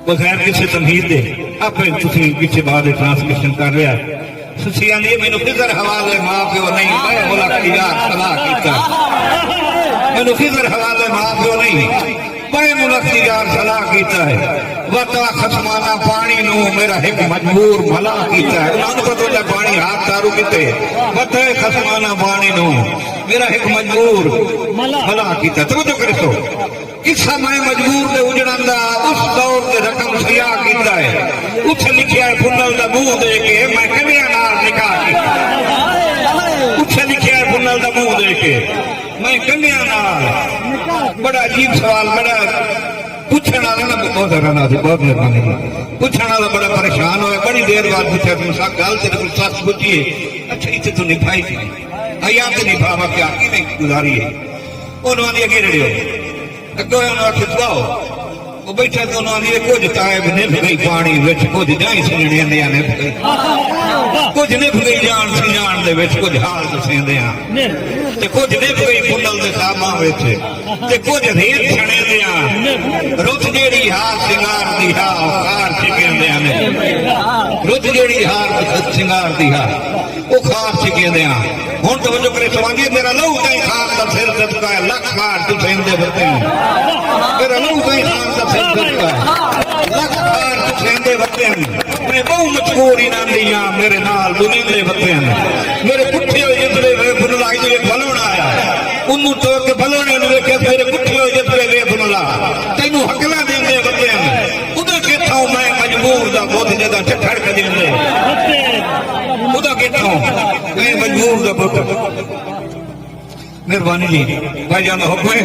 बगैर किसी तमहीद दे आपे तुसी पीछे बाद ट्रांसमिशन कर रहा सुसियां ने मैनू फिजर हवाले मां प्यो नहीं मैं बोला कि यार सलाह कीता मैनू फिजर हवाले मां प्यो नहीं मैं मुलकी यार सलाह कीता है वता खसमाना पानी नु मेरा एक मजबूर भला कीता है उन्होंने पता पानी हाथ दारू कीते वता खसमाना पानी नु मेरा एक मजबूर भला कीता तवज्जो करो किस्सा मैं मजबूर दे उजड़ांदा उस दौर दे रकम सया कीता है उथे लिखिया है फुन्नल दा मुंह दे के मैं कन्या नाल निकाह कीता उथे लिखिया है फुन्नल दा मुंह दे के मैं कन्या नाल बड़ा अजीब सवाल बड़ा पूछने वाला ना बहुत हैरान थी बहुत मेहरबानी पूछने वाला बड़ा परेशान हुआ बड़ी देर बाद पूछा तुम सब गल तेरे को सच पूछिए अच्छा इतने तो निभाई थी अया तो निभावा क्या की नहीं गुजारी है उन्होंने अगे रड़ियो अगो खिचवाओ वो बैठा तो उन्होंने कुछ तायब निभ गई पानी विच कुछ जाई सुनने ने कुछ निभ गई जान सी जान दे विच कुछ हाल दसेंदे आ ते कुछ निभ गई फुन्नल दे सामा विच ते कुछ रेत छणे दे आ रुत जेड़ी हार सिंगार दी हा कार छिकेंदे ने रुत जेड़ी हार सिंगार दी हा ओ खार छिकेंदे आ हुण तवज्जो करे सवांगी मेरा लहू ताई खान दा सिर दबका है लख खार तुसेंदे वरते मेरा लहू ताई खान दा सिर दबका है लख खार तुसेंदे वरते मैं बहु मजबूर इना दिया मेरे नाल दुनिंदे वरते मेरे पुठे होए जितने वे फुनला ये भलोना आया उन्नू तो के भलोने ने वेखे मेरे पुठे होए जितने वे फुनला तैनू हकला देंदे वरते उदे केथों मैं मजबूर दा बोध जदा ठठड़ के देंदे उदा केथों मैं मजबूर दा बोध मेहरबानी जी भाई जान हुक्म है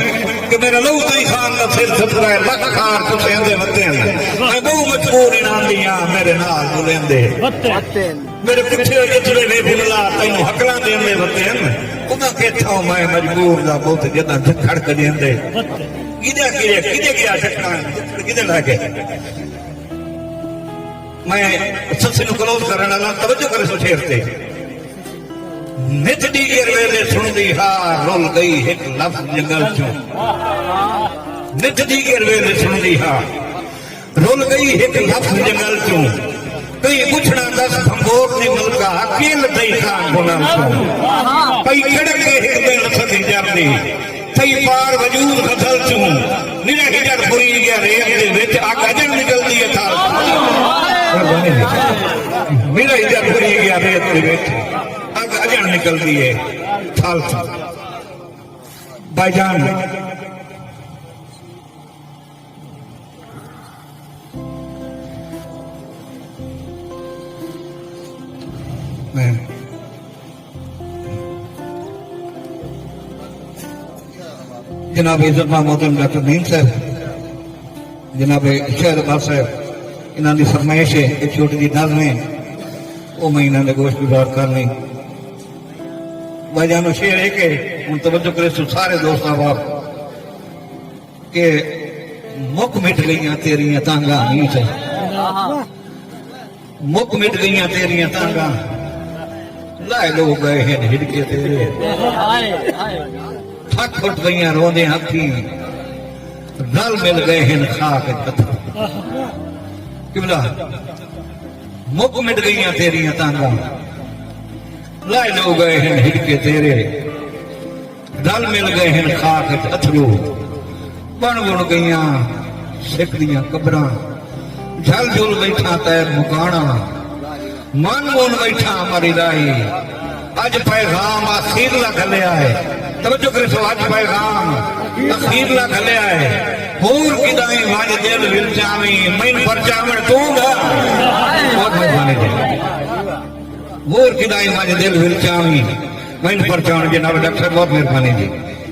कि मेरा लहू ताई खान का सिर सतरा है लख खार तुसेंदे वरते मैं बहु मजबूर इनाम दिया मेरे नाल बुलेंदे मेरे पिछे जितने वे फुनला तैनू हकला देंदे वरते उदा केथों मैं मजबूर दा बोध जदा ठठड़ के देंदे किदे गया ठठड़ा किदे लागे मैं सत्संग नु क्लोज करने वाला तवज्जो करे सो शेर ते नित डीगर वेले सुनदी हार रुल गई एक लफ्ज जंगल चो नित डीगर वेले सुनदी हार रुल गई एक लफ्ज जंगल चो कई पुछना दस खंबोर नी मुल्का अकेल दई खान बोला कई खड़क के एक दिन सदी जाती थई पार वजूद खसल चो निरा हिजर फुरी गया रेत दे विच अग अजन निकलदी है थाल मेरा हिजर फुरी गया रेत दे विच अग अजन निकलती है खालसा भाईजान जनाब इज्जत मोहतरम डॉक्टर नईम साहब जनाब शहर अब्बास साहब इन्हों की फरमाइश है एक छोटी जी नज़म है वो मैं इन्होंने गोश्त गुजार कर ली भाईजान शेर है कि हूँ तवज्जो करे सारे दोस्तों बाप के मुक मिट गई तेरिया तांगा नीच मुक मिट गई तेरिया तांगा लाए लोग गए हैं हिड़के तेरे थक उठ गई रोंदे हाथी रल मिल गए हैं खाक पत्थर किबला मुक मिट गई तेरिया तांगा लाए लोग गए हैं हिड़के तेरे रल मिल गए हैं खाक अथरू बन बुन गई सिख दिया कबरा झल झुल बैठा तैर मुकाना मन बुन बैठा मरी राही अज पैगाम आखिर ला खलिया है तवज्जो करे सो अज पैगाम आखिर ला खलिया है होर किदाई वाज दिल विल जावी मैन परचावण तूंगा बहुत मेहरबानी जी होर किदाई वाज दिल विल जावी मैन परचावण जनाब डॉक्टर बहुत मेहरबानी जी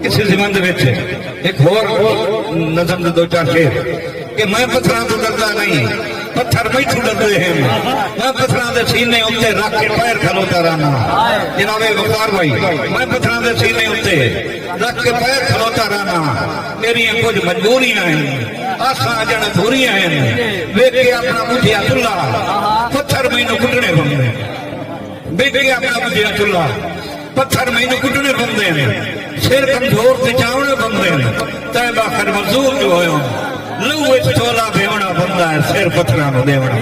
इस जिमंद विच एक होर नज़म दे दो चार शेर कि मैं पत्थरां तो डरदा नहीं पत्थर मैथू डरदे हैं मैं पत्थरां दे सीने उत्ते रख के पैर खलोता रहना जनाब वकार भाई मैं पत्थरां दे सीने उत्ते रख के पैर खलोता रहना मेरी कुछ मजबूरियां हैं आसां जण अधूरियां हैं वेख के अपना बुझिया चुल्ला पत्थर मैनू कुटने पौंदे वेख के अपना बुझिया चुल्ला पत्थर मैनू कुटने पौंदे सिर कमजोर ते चावणे पौंदे तैं बाखर मजदूर जो होयो लहू विच छोला भेवना बनता है सिर पत्थरां नूं देवना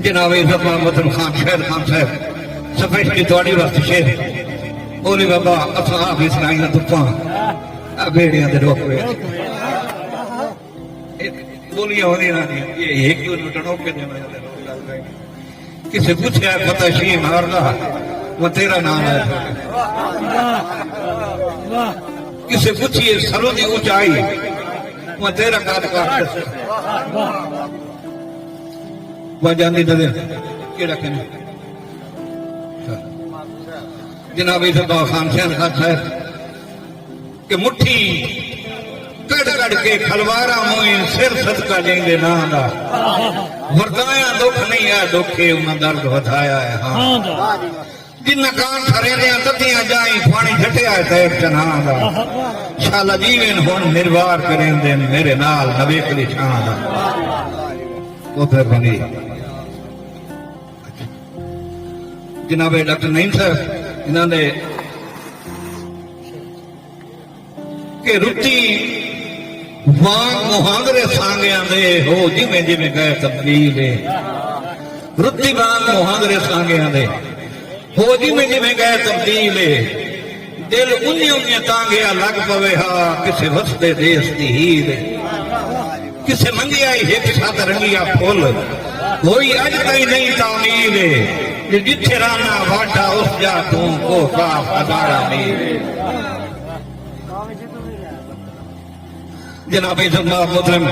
जनाब इज़्ज़त मोहम्मद खान शहर खान साहब स्पेशली तुहाडी वास्ते शेर बोली बाबा असां आप इसराइल तुप्पां आ बेड़ियां दे रोकवे बोलियां होनी ना ये एक दो लुटनों के देना किसे पूछा पता शी मारदा वो तेरा नाम है किसे पूछिए सरों की ऊंचाई वो तेरा काट काट वह जानी नजर केड़ा कहने जनाब इज़्ज़त खान साहब कि मुट्ठी कड़ कड़ के खलवारा मोए सिर सदका देंगे ना दा वरदाया दुख नहीं है दुखे उन्हें दर्द वधाया है हाँ जिन कान ठरे ने ततियां जाई पानी झटिया है तैर चना दा शाला जीवन हुन निर्वार करें दे मेरे नाल नवेक दी छां दा वो फिर बनी जनाब डॉक्टर नईम साहब इन्होंने कि रुती वांग मुहांदरे सांगिया दे हो जिमें जिमें गए तब्दील रुती वांग मुहांदरे सांगिया दे हो जिमें जिमें गए तब्दील दिल उन्नी उन्नी तांगिया लग पवे हा किसे वसदे देश दी हीर किसे मंगिया हिक साथ रंगिया फुल कोई अज ताई नहीं तामील जिथे राना वाटा उस जा तू को काफ अदारा मीर जनाब इज़्ज़त मोहतरम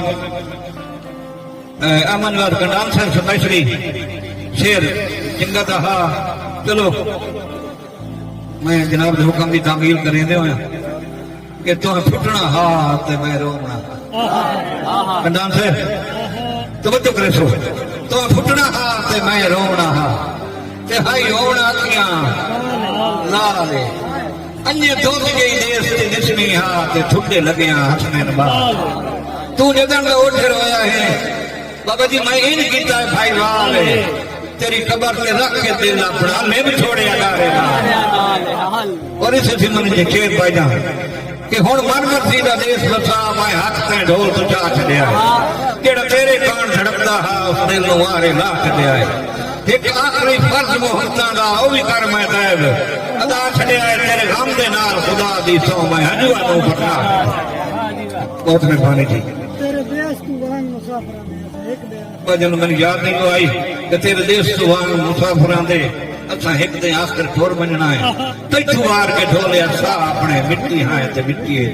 अमनवार कंडान सर स्पेशली शेर जिंगा दहा चलो मैं जनाब के हुक्म की तामील करें दे कि तुम फुटना हा ते मैं रोना कंडान सर तवज्जो करे सो तुम फुटना हा ते मैं रोना हा ते हाई होना अखियां लाले अन्य दूध गई देश ते निशनी हा ते ठुड्डे लगिया हसने नबाल तू जदन का उठ रोया है बाबा जी मैं इन कीता है भाई वाल तेरी कबर पे रख के दिल अपना मैं भी छोड़े अगारे और इसे थी मन जे खेत पाइदा कि हुन मन मर्जी दा देश बसा मैं हाथ ते ढोल तो चा छड़िया जेड़ा तेरे कान धड़कदा हा उस दिल नु वारे ला छड़िया है एक आखिरी फर्ज मोहब्बतां दा ओ भी कर मैं तैब अदा छड़िया है तेरे गम दे नाल खुदा दी सौ मैं हजूआ नु फटा बहुत मेहरबानी जी तेरे देश तू वांग मुसाफिरां दे एक दे भजन मन याद नहीं को आई कि तेरे देश तू वांग मुसाफिरां दे असा एक दे आखिर ठोर बनना है तैथू मार के ढोले सा अपने मिट्टी हां ते मिट्टी है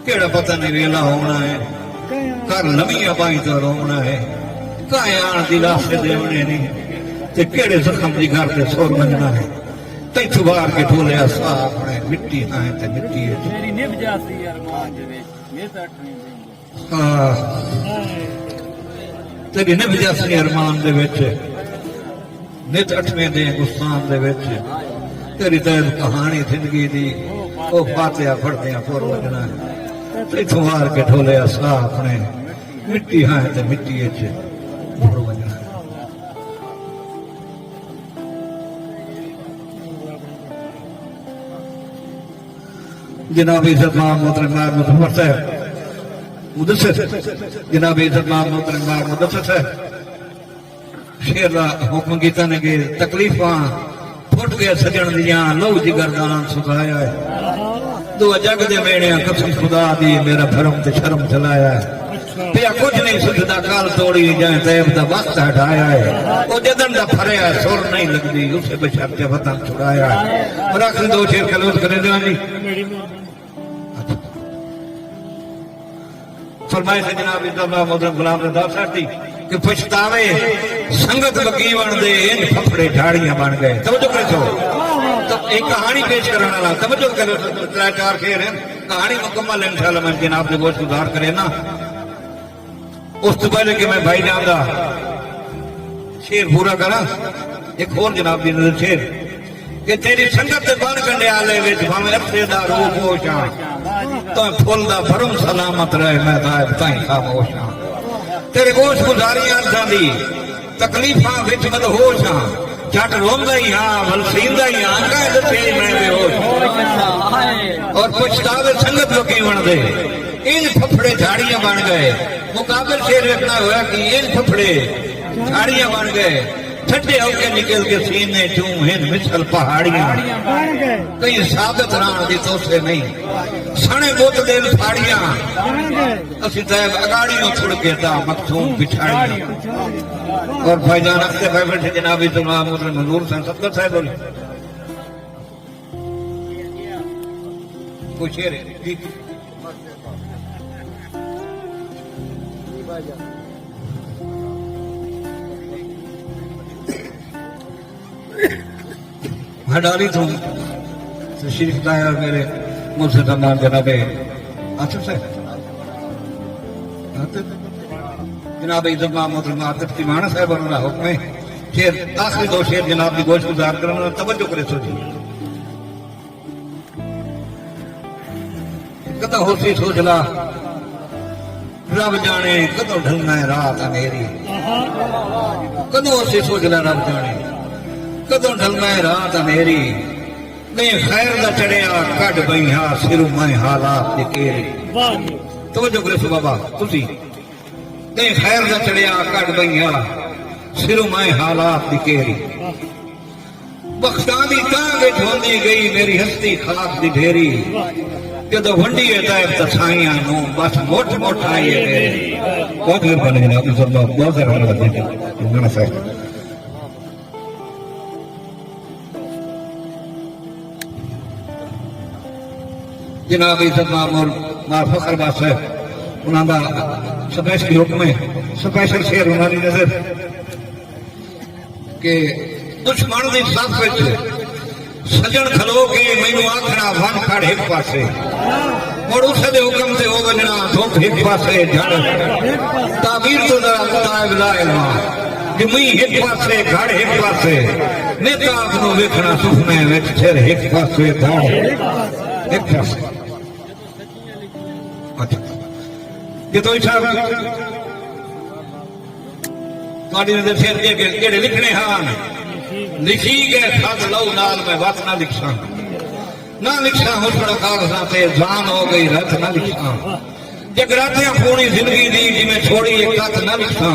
केड़ा पता नहीं वेला होना है कर नवी अबाई तो रोना है कायान दी रास्ते देवने नहीं ते केड़े जख्म दी घर ते सोर मंजना है तैथू बार के ढोले सा अपने मिट्टी हां ते मिट्टी है तेरी निभ जाती यार मां जवे मैं तो नहीं देंगे हां तेरी निभ जाती अरमान दे विच नित अठवें दे गुस्तान दे विच तेरी तैब कहानी जिंदगी दी ओ फातिहा पढ़दे फुर वजना तैथू मार के ढोले सा अपने मिट्टी हां ते मिट्टी च फुर वजना जनाब इज़्ज़त मोहतरम मुजफ्फर साहब मुदस्सिर जनाब इज़्ज़त मोहतरम मुदस्सिर साहब शेर दा हुक्म कीता ने कि तकलीफां फुट गए सजन दियां लहू जिगरदान सुखाया है दो जग दे मेड़े कसम खुदा दी मेरा भरम ते शर्म चलाया है पिया कुछ नहीं सुझदा काल तोड़ी जाए तैब दा वक्त हटाया है ओ जदन दा फरिया सुर नहीं लगदी उसे बशर के वतन छुड़ाया है और आखिरी दो शेर कलोज करे दो जी फरमाए से जनाब इज़्ज़त मोहतरम गुलाम रज़ा साहब दी कि पछतावे संगत बकीवन दे इन फफड़े ढाड़ियां बन गए तवज्जो करो तो एक कहानी पेश करने वाला तवज्जो करो त्रै चार शेर है कहानी मुकम्मल इंशाअल्लाह मैं जनाब के गोश गुजार करे ना उस तो पहले कि मैं भाई जान दा शेर पूरा करा एक और जनाब दी नजर शेर कि तेरी संगत दे बन कंडियाले विच भावें अफसे दा रूप होशा तो फुल दा भरम सलामत रहे मैं तायब ताई खामोश हां तेरे गोश गुजारियां अरसां दी तकलीफां विच मदहोश हां चट रोंदा ही हाँ वलसींदा ही हाँ कह दसे मैं बेहोश और पछतावे संगत लोग बन दे इन फफड़े झाड़ियां बन गए मुकाबल शेर रखना हुआ कि इन फफड़े झाड़ियां बन गए ठंडे होके निकल के सीने चूम हिन मिसल पहाड़ियां कहीं साबित राण दी तो से नहीं सने बुत दिल फाड़ियां असि तैब अगाड़ियों छुड़ के ता मखसूम बिछाड़ियां और भाईजान अख्ते भाई बैठे जनाबी तमाम मंजूर सन सत्तर साहब बोले कोई शेर है जी हडारी तुम तशरीफ लाए और मेरे मुझसे तमाम जनाबे आसिफ साहब जनाब इज्जत मोहतरमा आतिफ तिमाना साहब और हुक्म है शेर आखिरी दो शेर जनाब की गोश गुजार करना तवज्जो करे सोची कदा होसी सोचला रब जाने कदों ढलना है रात अंधेरी कदों होसी सोचला रब जाने कदों ढलना है रात अंधेरी नहीं खैर दा चढ़िया कट बईहा सिरू मैं हालात दिकेरी तवज्जो करे सो बाबा तुसी नहीं खैर दा चढ़िया कट बईहा सिरू मैं हालात दिकेरी बख्शा दी टांग ठोंदी गई मेरी हस्ती खाक दी ढेरी जदों वंडी है तैब तसाइयां नू बस मोट मोट आई है मेरी बहुत मेहरबानी जनाब सल्लल्लाहु बहुत मेहरबानी साहब जनाब इज्जत मार फखर बास है उन्होंने स्पेशल हुक्म है स्पेशल शेर उन्होंने नजर के दुश्मन की सफ सजन खलो के मैनू आखना वन खड़ एक पासे और उस हुक्म से हो वजना धुप एक पासे झड़ ताबीर तो जरा बताए लाएगा कि मैं एक पासे घड़ एक पासे नेता आपको वेखना सुपने में सिर एक पासे धड़ एक पासे जो साहब शेर केड़े लिखने हाँ लिखी गए खत लो नाल मैं वत ना लिखा ना लिखा हुस्न कागजां ते जान हो गई रत ना लिखा जगरातियां पूरी जिंदगी दी जिमें छोड़ी एक खत ना लिखा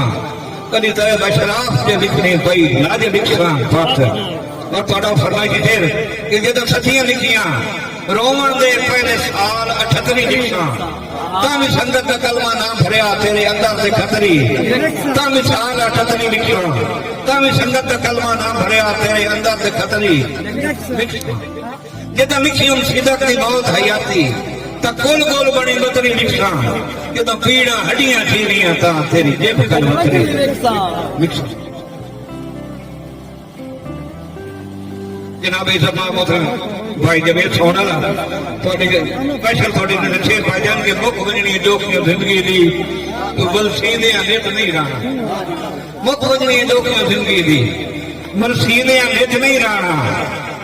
कदी तो बशराफ से लिखनी पई लाज लिखा खत और थोड़ा फरमाइश फिर कि जो सचियां लिखियां रोमन दे पहले साल 78 लिखा तामी संगत का कलमा नाम भरिया तेरे अंदर से खतरी तामी साल 78 लिखियो तामी संगत का कलमा नाम भरिया तेरे अंदर से खतरी जिदा लिखी उन सिदक की मौत हयाती ता गोल गोल बनी लुतरी लिखा जिदा पीड़ा हड्डियां चीरियां ता तेरी जेब कल लुतरी लिखा जनाब इज्जत मोहतरम भाई जब सोना स्पेशल थोड़ी शेर भाईजान के मुख वजनी जोखियों जिंदगी दी बलसीदे नित नहीं रहना मुख वजनी जोखियों जिंदगी दी बलसीदे नित नहीं रहना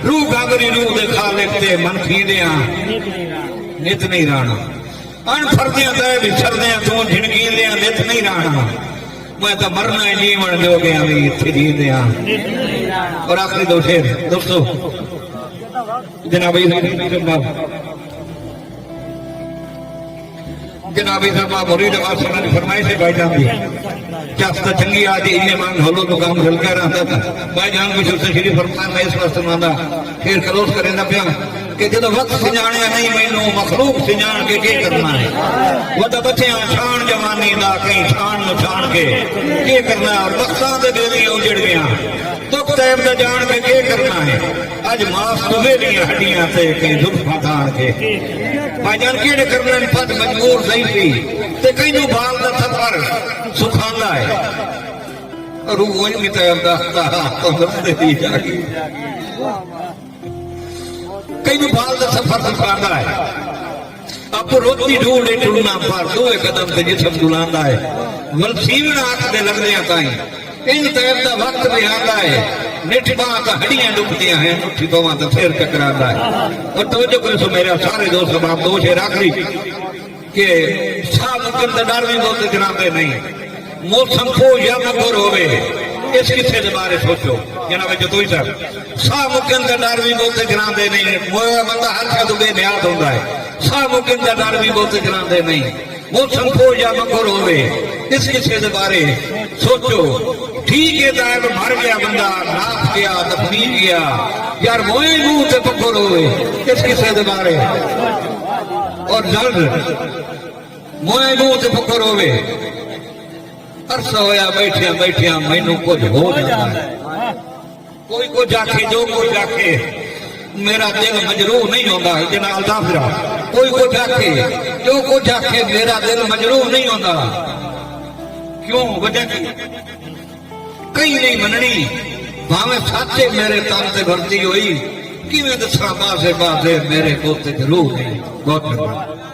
रूह गागरी रूह दे खालिक ते मन खीदे नित नहीं रहना अनफरदियां तय बिछरदियां तू झिड़कीदे नित नहीं रहना मैं तो मरना है जीवन जो गया भी इतने जीदे और आखिरी दो शेर दोस्तों जनाबी साहब मुरीद आवाज सुनानी फरमाइश है भाईजान दी चास्ता चंगी आज इन्हें मान होलो तो काम हल्का रहता था भाईजान कुछ उससे श्री फरमान मैं इस वास्ते सुनांदा फिर क्लोज करेंदा पिया कि जो वक्त सिजाने नहीं मैनू मखलूक सिजान के करना है वो तो बच्चे छाण जवानी दा कहीं छाण नु छाण के करना है और वक्तां दे बेली उजड़ गया दुख तैब दा जान के करना है अज मास तुवे दी हड्डियां से कहीं जुल्फां तान के भाईजान केड़े करने पद मजबूर सही सी ते कई नु बाल दा सफर सुखांदा है रूह वही भी तैब दा तो दर्द दी जागी कई नु बाल दा सफर सुखांदा है अब रोटी ढूंढे टुरना पर दो कदम से जिसम दुलांदा है वलसीवना आंख दे लगदे ताई इन तैब दा वक्त भी आंदा है निठ बां ता हड्डियां दुखदियां हैं उठी बां ता फिर टकरांदा है और तवज्जो करो मेरे सारे दोस्त बाप दो शेर आखिरी के साहब के डर भी बहुत जनाबे नहीं मौसम को या मगर होवे इस किस्से के बारे सोचो जनाब जतोई साहब साह मुकन का डर भी बहुते जनाते नहीं मोया बंदा हर शब्द बेनियाद होता है साह मुकन का डर भी बहुते जनाते नहीं मौसम खो या मकर होवे इस किस्से के बारे सोचो ठीक है दायब मर गया बंदा नाप गया दफनी गया यार मोए मुंह से पकड़ होवे इस किस्से के बारे और जल्द मोए मुंह से पकड़ होवे अरसा होया बैठिया बैठिया मैनू कुछ हो जाता है कोई को जाके जो को जाके मेरा दिल मजरूह नहीं होता जनाल दाफरा कोई को जाके जो को जाके मेरा दिल मजरूह नहीं होता क्यों वजह की कहीं नहीं मननी भावे साचे मेरे तन से भर्ती हुई कि दसा बासे बासे मेरे पोते रूह नहीं बहुत